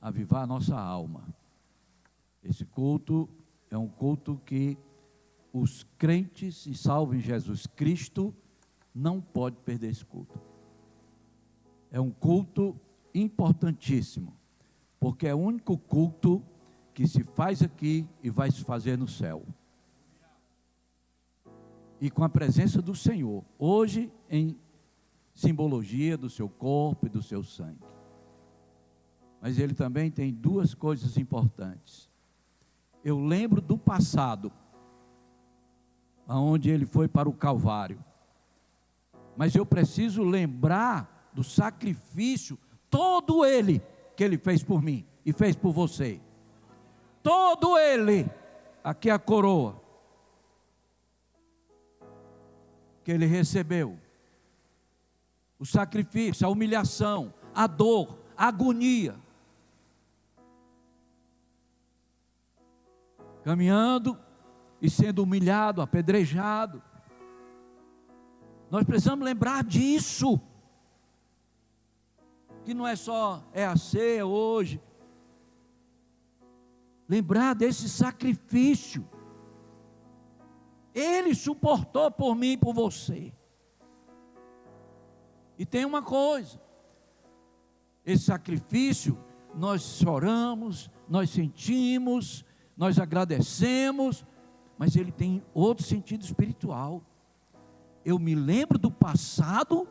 avivar a nossa alma. Esse culto é um culto que os crentes e salvos em Jesus Cristo não podem perder esse culto. É um culto importantíssimo, porque é o único culto que se faz aqui e vai se fazer no céu. E com a presença do Senhor, hoje em simbologia do seu corpo e do seu sangue. Mas ele também tem duas coisas importantes. Eu lembro do passado, aonde ele foi para o Calvário. Mas eu preciso lembrar do sacrifício, todo ele, que ele fez por mim e fez por você. Todo ele, aqui a coroa, que ele recebeu. O sacrifício, a humilhação, a dor, a agonia. Caminhando e sendo humilhado, apedrejado. Nós precisamos lembrar disso. Que não é só a ceia hoje. Lembrar desse sacrifício. Ele suportou por mim e por você. E tem uma coisa. Esse sacrifício, nós choramos, nós sentimos, nós agradecemos, mas ele tem outro sentido espiritual. Eu me lembro do passado,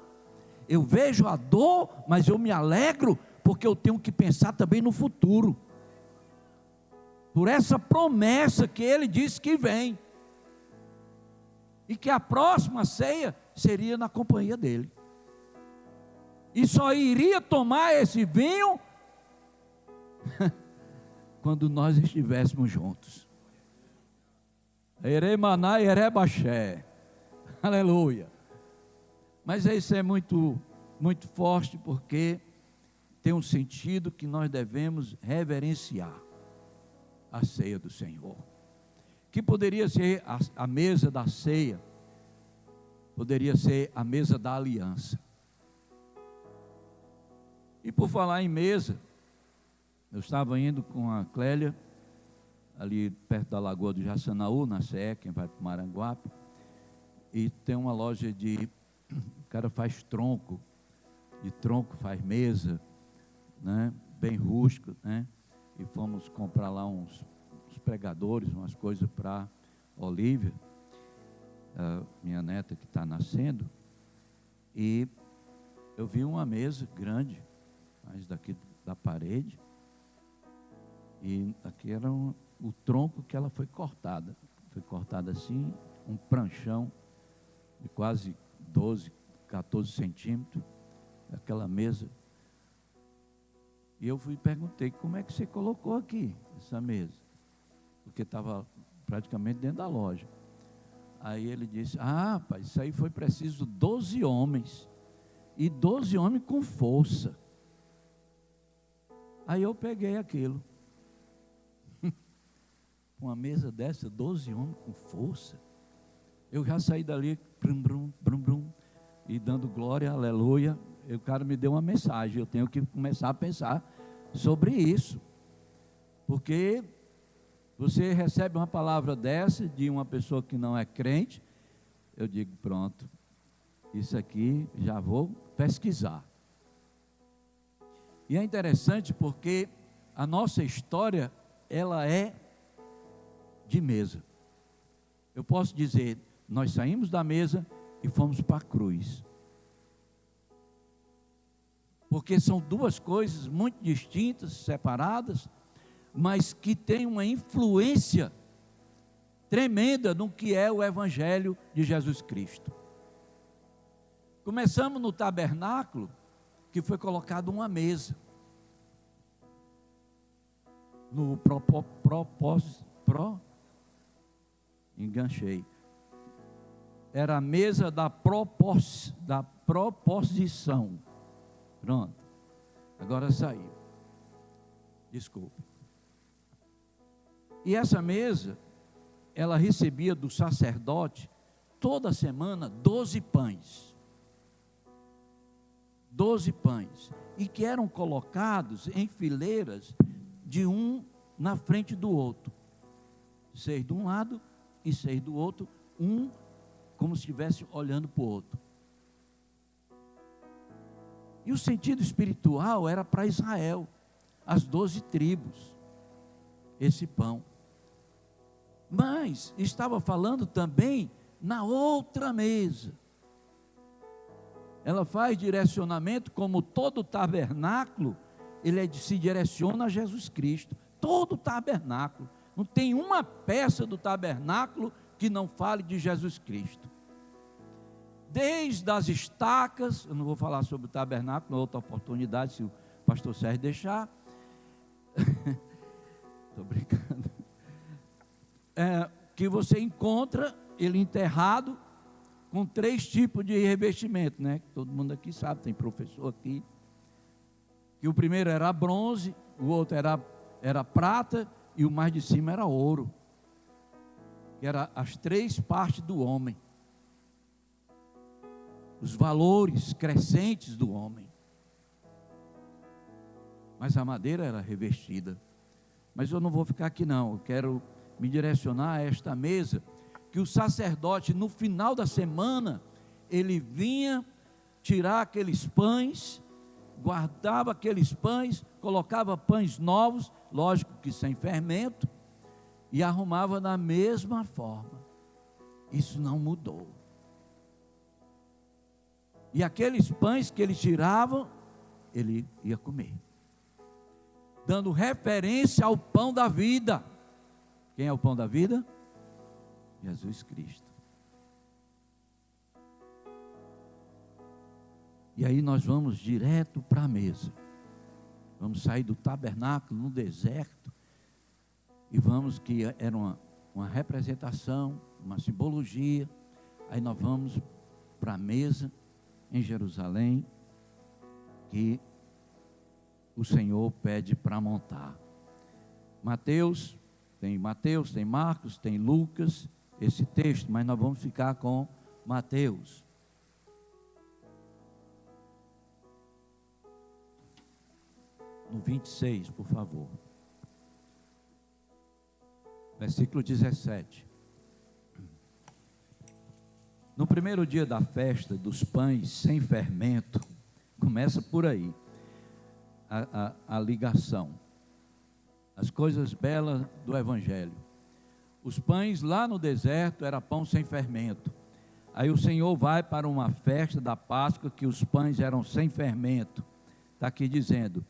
eu vejo a dor, mas eu me alegro, porque eu tenho que pensar também no futuro. Por essa promessa que ele disse que vem. E que a próxima ceia seria na companhia dele. E só iria tomar esse vinho quando nós estivéssemos juntos. Eremaná e Erebaxé. Aleluia. Mas isso é muito forte, porque tem um sentido que nós devemos reverenciar a ceia do Senhor. Que poderia ser a mesa da ceia, poderia ser a mesa da aliança. E por falar em mesa, eu estava indo com a Clélia, ali perto da Lagoa do Jaçanaú, na CE, quem vai para o Maranguape, e tem uma loja o cara faz tronco, de tronco faz mesa, né, bem rústico, né, e fomos comprar lá uns pregadores, umas coisas para Olívia, minha neta que está nascendo, e eu vi uma mesa grande, mais daqui da parede, e aqui era o tronco que ela foi cortada assim, um pranchão de quase 12, 14 centímetros, aquela mesa. E eu perguntei, como é que você colocou aqui essa mesa? Porque estava praticamente dentro da loja. Aí ele disse, rapaz, isso aí foi preciso 12 homens, e 12 homens com força. Aí eu peguei aquilo, uma mesa dessa, 12 homens com força, eu já saí dali, brum, brum, brum, brum, e dando glória, aleluia. O cara me deu uma mensagem, eu tenho que começar a pensar sobre isso, porque você recebe uma palavra dessa, de uma pessoa que não é crente, eu digo, pronto, isso aqui já vou pesquisar. E é interessante porque a nossa história, ela é de mesa. Eu posso dizer, nós saímos da mesa e fomos para a cruz. Porque são duas coisas muito distintas, separadas, mas que têm uma influência tremenda no que é o Evangelho de Jesus Cristo. Começamos no tabernáculo, que foi colocado uma mesa. No enganchei. Era a mesa da proposição. Pronto. Agora saiu. Desculpe. E essa mesa, ela recebia do sacerdote, toda semana, 12 pães. 12 pães. e que eram colocados em fileiras de um na frente do outro. 6 de um lado e 6 do outro, um como se estivesse olhando para o outro. E o sentido espiritual era para Israel, as 12 tribos, esse pão. Mas estava falando também na outra mesa. Ela faz direcionamento, como todo tabernáculo, ele se direciona a Jesus Cristo. Todo tabernáculo. Não tem uma peça do tabernáculo que não fale de Jesus Cristo. Desde as estacas, eu não vou falar sobre o tabernáculo, outra oportunidade, se o pastor Sérgio deixar. Estou brincando. Que você encontra ele enterrado com 3 tipos de revestimento, né? Todo mundo aqui sabe, tem professor aqui. Que o primeiro era bronze, o outro era prata e o mais de cima era ouro. Que eram as 3 partes do homem. Os valores crescentes do homem. Mas a madeira era revestida. Mas eu não vou ficar aqui não, eu quero me direcionar a esta mesa, que o sacerdote no final da semana, ele vinha tirar aqueles pães, guardava aqueles pães, colocava pães novos, lógico que sem fermento, e arrumava da mesma forma. Isso não mudou. E aqueles pães que ele tirava, ele ia comer, dando referência ao pão da vida. Quem é o pão da vida? Jesus Cristo. E aí nós vamos direto para a mesa. Vamos sair do tabernáculo no deserto e vamos, que era uma representação, uma simbologia. Aí nós vamos para a mesa em Jerusalém, que o Senhor pede para montar. Mateus, tem Marcos, tem Lucas, esse texto, mas nós vamos ficar com Mateus. No 26, por favor. Versículo 17. No primeiro dia da festa dos pães sem fermento, começa por aí a ligação, as coisas belas do Evangelho. Os pães lá no deserto era pão sem fermento. Aí o Senhor vai para uma festa da Páscoa que os pães eram sem fermento. Está aqui dizendo,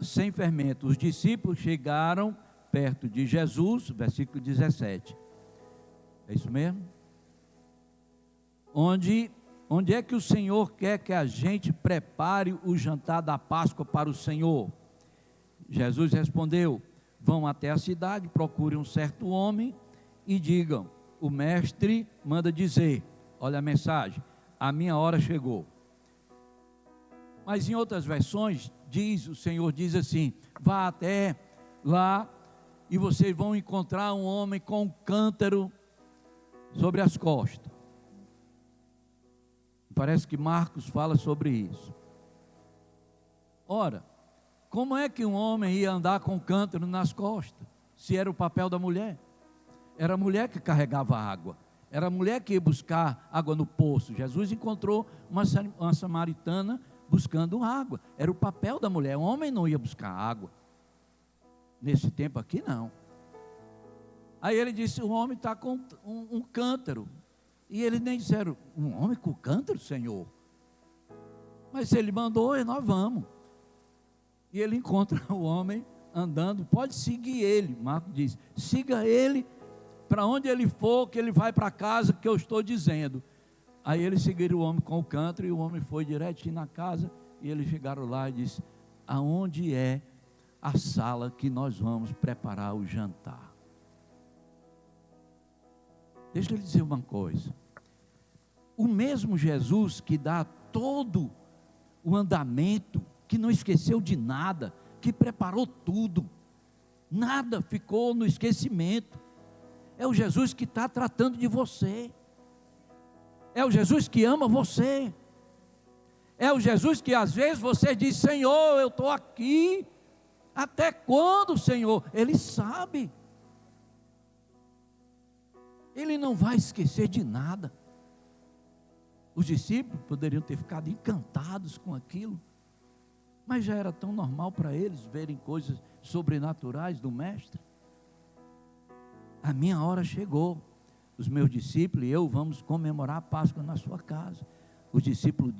sem fermento. Os discípulos chegaram perto de Jesus, versículo 17. É isso mesmo? Onde é que o Senhor quer que a gente prepare o jantar da Páscoa para o Senhor? Jesus respondeu, vão até a cidade, procurem um certo homem e digam, o mestre manda dizer, olha a mensagem, a minha hora chegou. Mas em outras versões, o Senhor diz assim, vá até lá e vocês vão encontrar um homem com um cântaro sobre as costas. Parece que Marcos fala sobre isso. Ora, como é que um homem ia andar com cântaro nas costas, se era o papel da mulher? Era a mulher que carregava água, era a mulher que ia buscar água no poço. Jesus encontrou uma samaritana buscando água, era o papel da mulher. O homem não ia buscar água, nesse tempo aqui não. Aí ele disse, o homem está com um cântaro. E eles nem disseram, um homem com cântaro, Senhor? Mas se ele mandou, nós vamos. E ele encontra o homem andando, pode seguir ele. Marcos diz, siga ele, para onde ele for, que ele vai para casa, que eu estou dizendo. Aí eles seguiram o homem com o cântaro, e o homem foi direitinho na casa, e eles chegaram lá e disse, aonde é a sala que nós vamos preparar o jantar? Deixa eu lhe dizer uma coisa, o mesmo Jesus que dá todo o andamento, que não esqueceu de nada, que preparou tudo, nada ficou no esquecimento, é o Jesus que está tratando de você, é o Jesus que ama você, É o Jesus que às vezes você diz: Senhor, eu estou aqui. Até quando, Senhor? Ele sabe. Ele não vai esquecer de nada. Os discípulos poderiam ter ficado encantados com aquilo, mas já era tão normal para eles verem coisas sobrenaturais do Mestre. A minha hora chegou. Os meus discípulos e eu vamos comemorar a Páscoa na sua casa. Os discípulos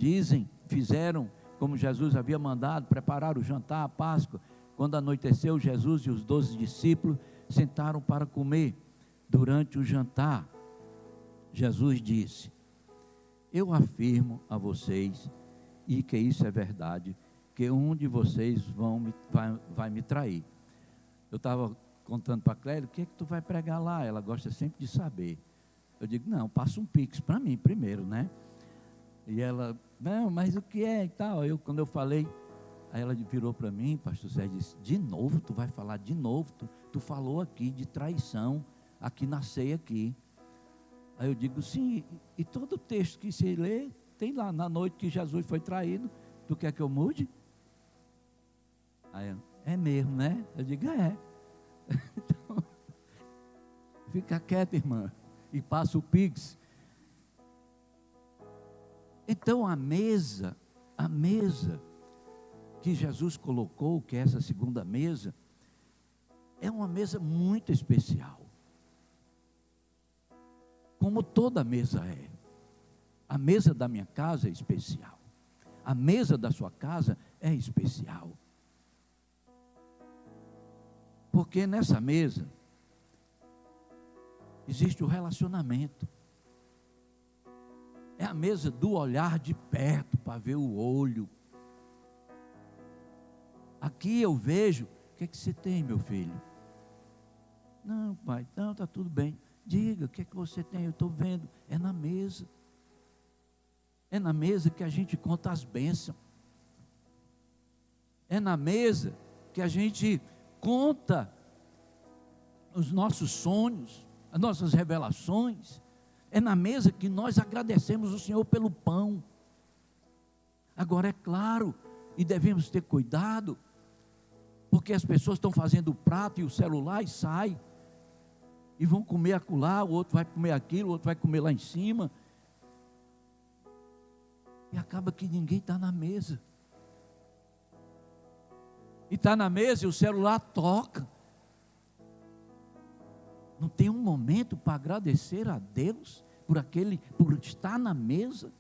fizeram como Jesus havia mandado, preparar o jantar, a Páscoa. Quando anoiteceu, Jesus e os 12 discípulos sentaram para comer. Durante o jantar, Jesus disse: eu afirmo a vocês, e que isso é verdade, que um de vocês vai me trair. Eu estava contando para a Clélia: o que é que tu vai pregar lá? Ela gosta sempre de saber. Eu digo: não, passa um pix para mim primeiro, né? E ela: não, mas o que é e tal. Quando eu falei, aí ela virou para mim, pastor Zé, disse: de novo, tu vai falar de novo? Tu falou aqui de traição, aqui na ceia aqui. Aí eu digo: sim, e todo o texto que se lê, tem lá, na noite que Jesus foi traído, tu quer que eu mude? Aí ela: é mesmo, né? Eu digo: é. Então, fica quieta, irmã, e passa o pix. Então a mesa que Jesus colocou, que é essa segunda mesa, é uma mesa muito especial. Como toda mesa é. A mesa da minha casa é especial. A mesa da sua casa é especial. Porque nessa mesa existe o relacionamento. É a mesa do olhar de perto para ver o olho. Aqui eu vejo: o que é que você tem, meu filho? Não, pai, não, está tudo bem. Diga, o que é que você tem? Eu estou vendo. É na mesa. É na mesa que a gente conta as bênçãos. É na mesa que a gente conta os nossos sonhos, as nossas revelações. É na mesa que nós agradecemos o Senhor pelo pão. Agora é claro, e devemos ter cuidado, porque as pessoas estão fazendo o prato e o celular e sai, e vão comer acolá, o outro vai comer aquilo, o outro vai comer lá em cima, e acaba que ninguém está na mesa. E está na mesa e o celular toca. Não tem um momento para agradecer a Deus por estar na mesa.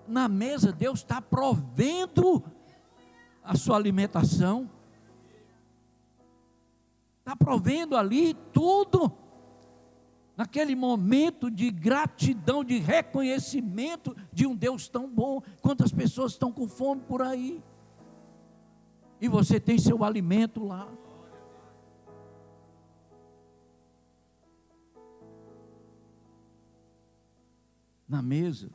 Na mesa Deus está provendo a sua alimentação. Está provendo ali tudo. Naquele momento de gratidão, de reconhecimento de um Deus tão bom. Quantas pessoas estão com fome por aí? E você tem seu alimento lá. Na mesa,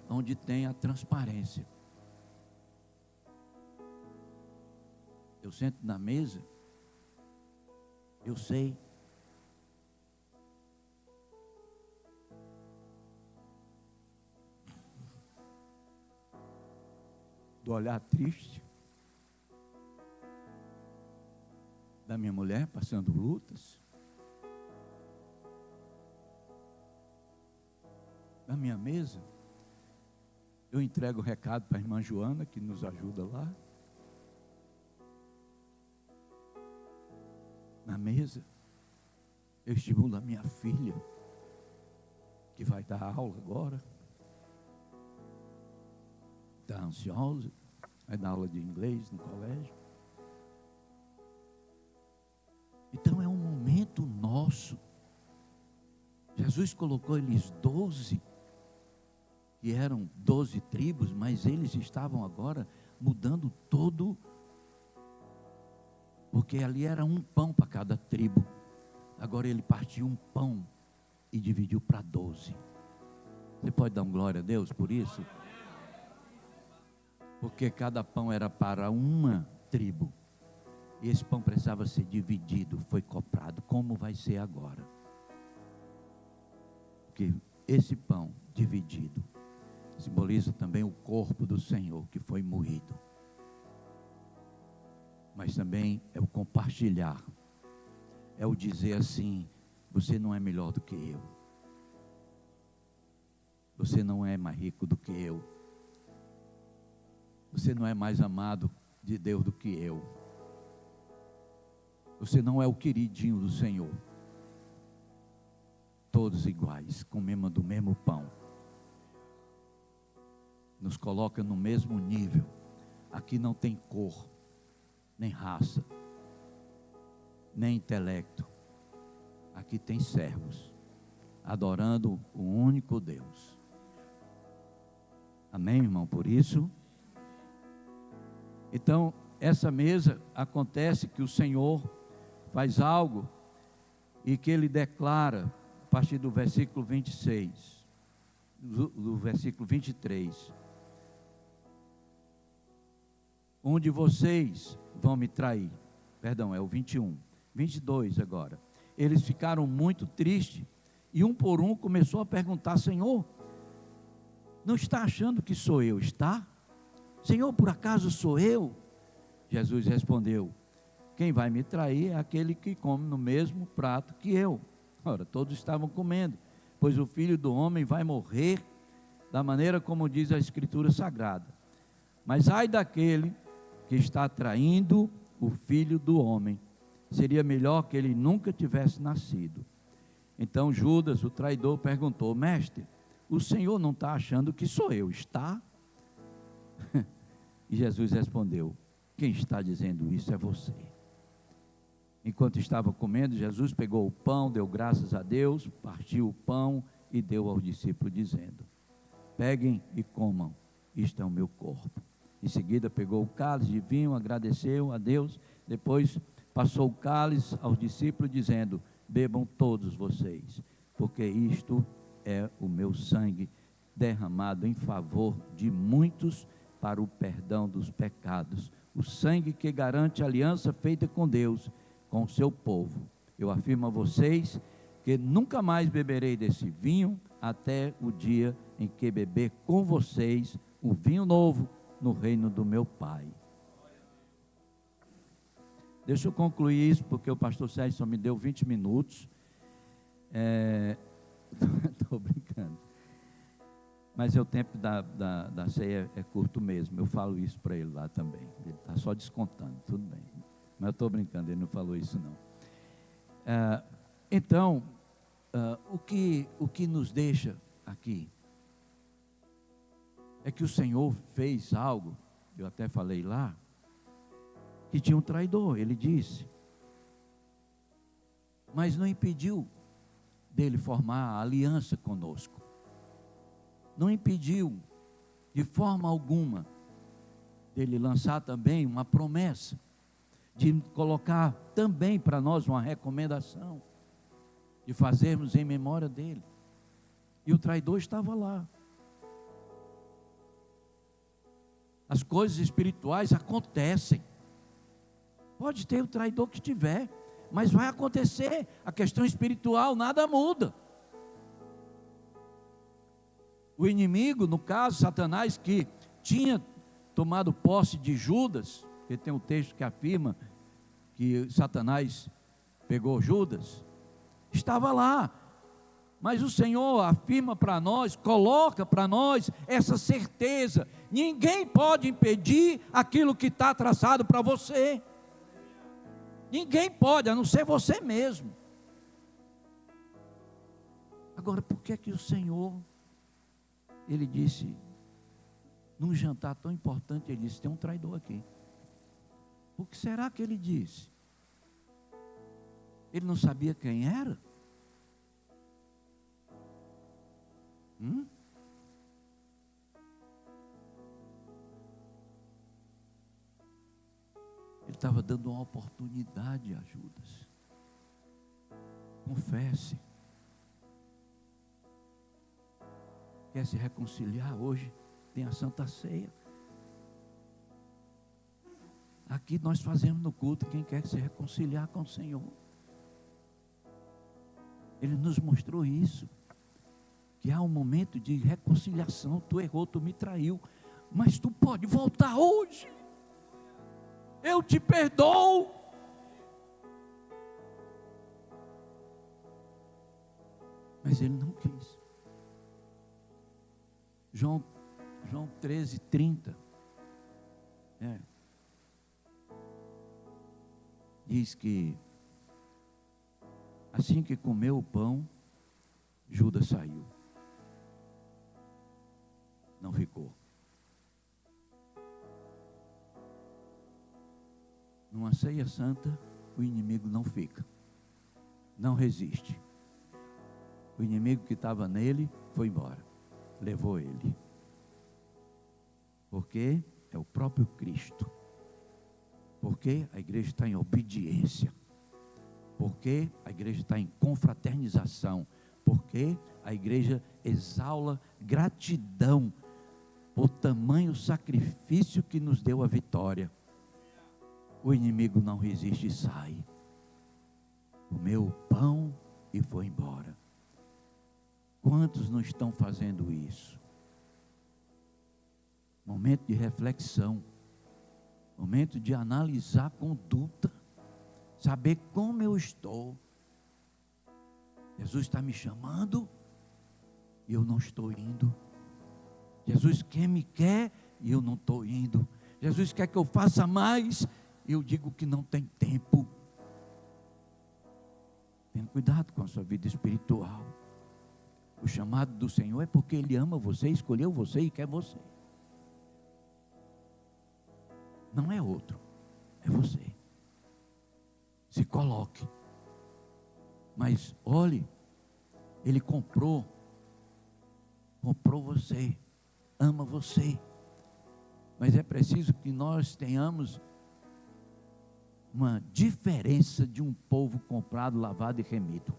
onde tem a transparência. Eu sento na mesa, eu sei. Do olhar triste da minha mulher passando lutas, na minha mesa, eu entrego o recado para a irmã Joana, que nos ajuda lá. Na mesa, eu estimulo a minha filha, que vai dar aula agora. Está ansiosa, vai dar aula de inglês no colégio. Então é um momento nosso. Jesus colocou eles 12, que eram 12 tribos, mas eles estavam agora mudando todo, porque ali era um pão para cada tribo. Agora ele partiu um pão e dividiu para 12. Você pode dar um glória a Deus por isso? Porque cada pão era para uma tribo. E esse pão precisava ser dividido, foi comprado. Como vai ser agora? Porque esse pão dividido simboliza também o corpo do Senhor que foi moído. Mas também é o compartilhar, é o dizer assim: você não é melhor do que eu, você não é mais rico do que eu, você não é mais amado de Deus do que eu, você não é o queridinho do Senhor. Todos iguais, comemos do mesmo pão, nos coloca no mesmo nível. Aqui não tem cor, nem raça, nem intelecto. Aqui tem servos, adorando o único Deus. Amém, irmão? Por isso, então, essa mesa, acontece que o Senhor faz algo, e que Ele declara, a partir do versículo 26, do versículo 23, onde vocês vão me trair, perdão, é o 21, 22 agora. Eles ficaram muito tristes, e um por um começou a perguntar: Senhor, não está achando que sou eu, está? Senhor, por acaso sou eu? Jesus respondeu: quem vai me trair é aquele que come no mesmo prato que eu. Ora, todos estavam comendo, pois o Filho do Homem vai morrer da maneira como diz a Escritura Sagrada. Mas ai daquele que está traindo o Filho do Homem. Seria melhor que ele nunca tivesse nascido. Então Judas, o traidor, perguntou: mestre, o Senhor não está achando que sou eu, está? E Jesus respondeu: quem está dizendo isso é você. Enquanto estava comendo, Jesus pegou o pão, deu graças a Deus, partiu o pão e deu aos discípulos, dizendo: peguem e comam, isto é o meu corpo. Em seguida pegou o cálice de vinho, agradeceu a Deus, depois passou o cálice aos discípulos, dizendo: bebam todos vocês, porque isto é o meu sangue derramado em favor de muitos para o perdão dos pecados. O sangue que garante a aliança feita com Deus, com o seu povo. Eu afirmo a vocês que nunca mais beberei desse vinho, até o dia em que beber com vocês o vinho novo no reino do meu Pai. Deixa eu concluir isso, porque o pastor Sérgio só me deu 20 minutos. Estou brincando. Mas o tempo da ceia é curto mesmo. Eu falo isso para ele lá também. Ele está só descontando, tudo bem. Mas eu estou brincando, ele não falou isso não. Então, o que nos deixa aqui é que o Senhor fez algo, eu até falei lá, que tinha um traidor, ele disse, mas não impediu dele formar a aliança conosco, não impediu de forma alguma dele lançar também uma promessa, de colocar também para nós uma recomendação, de fazermos em memória dele. E o traidor estava lá. As coisas espirituais acontecem. Pode ter o traidor que tiver, mas vai acontecer. A questão espiritual nada muda. O inimigo, no caso Satanás, que tinha tomado posse de Judas, porque tem um texto que afirma que Satanás pegou Judas, estava lá. Mas o Senhor afirma para nós, coloca para nós essa certeza: ninguém pode impedir aquilo que está traçado para você. Ninguém pode, a não ser você mesmo. Agora, por que que o Senhor, ele disse, num jantar tão importante, ele disse: tem um traidor aqui. O que será que ele disse? Ele não sabia quem era? Ele estava dando uma oportunidade a Judas. Confesse. Quer se reconciliar hoje? Tem a Santa Ceia. Aqui nós fazemos no culto quem quer se reconciliar com o Senhor. Ele nos mostrou isso, que há um momento de reconciliação. Tu errou, tu me traiu, mas tu pode voltar hoje. Eu te perdoo. Mas ele não quis. João 13:30. Diz que assim que comeu o pão, Judas saiu. Não ficou. Numa ceia santa, o inimigo não fica. Não resiste. O inimigo que estava nele foi embora. Levou ele. Porque é o próprio Cristo. Porque a igreja está em obediência. Porque a igreja está em confraternização. Porque a igreja exala gratidão por tamanho sacrifício que nos deu a vitória. O inimigo não resiste e sai. Comeu o pão e foi embora. Quantos não estão fazendo isso? Momento de reflexão. Momento de analisar a conduta. Saber como eu estou. Jesus está me chamando e eu não estou indo. Jesus me quer e eu não estou indo. Jesus quer que eu faça mais e eu digo que não tem tempo. Tenha cuidado com a sua vida espiritual. O chamado do Senhor é porque Ele ama você, escolheu você e quer você. Não é outro, é você. Se coloque. Mas olhe, Ele comprou você, ama você. Mas é preciso que nós tenhamos uma diferença de um povo comprado, lavado e remido.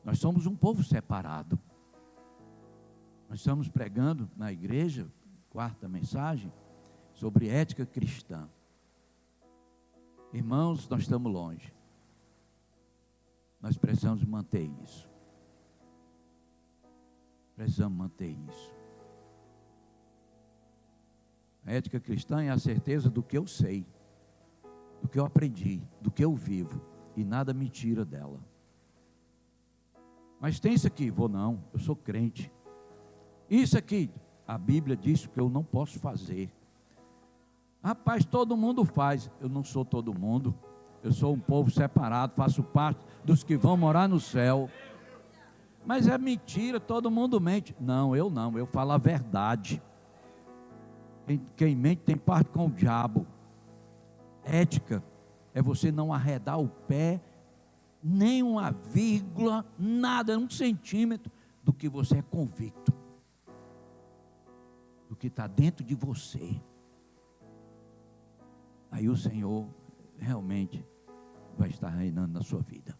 Nós somos um povo separado. Nós estamos pregando na igreja, quarta mensagem, sobre ética cristã. Irmãos, nós estamos longe. Nós precisamos manter isso. Precisamos manter isso. A ética cristã é a certeza do que eu sei, do que eu aprendi, do que eu vivo, e nada me tira dela. Mas tem isso aqui, não, eu sou crente. Isso aqui, a Bíblia diz que eu não posso fazer. Rapaz, todo mundo faz. Eu não sou todo mundo. Eu sou um povo separado, faço parte dos que vão morar no céu. Mas é mentira, todo mundo mente. Não, eu falo a verdade. Quem mente tem parte com o diabo. Ética é você não arredar o pé, nem uma vírgula, nada, 1 centímetro do que você é convicto, do que está dentro de você. Aí o Senhor realmente vai estar reinando na sua vida.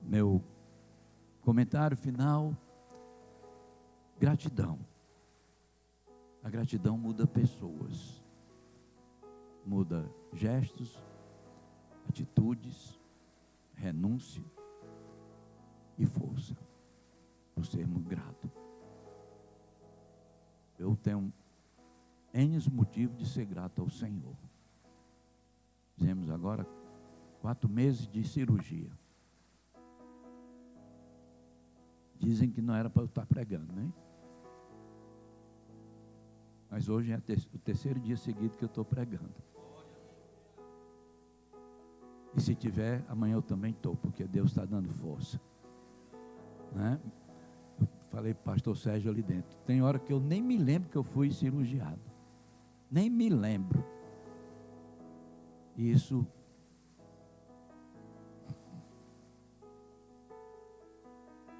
Meu comentário final: gratidão. A gratidão muda pessoas, muda gestos, atitudes, renúncia e força, por sermos gratos. Eu tenho N motivos de ser grato ao Senhor. Fizemos agora 4 meses de cirurgia. Dizem que não era para eu estar pregando, né? Mas hoje é o 3º dia seguido que eu estou pregando. E se tiver, amanhã eu também estou, porque Deus está dando força. Né? Eu falei para o pastor Sérgio ali dentro. Tem hora que eu nem me lembro que eu fui cirurgiado. Nem me lembro. E isso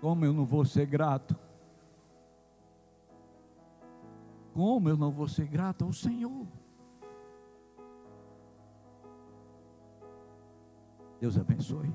como eu não vou ser grato? Como eu não vou ser grato ao Senhor? Deus abençoe.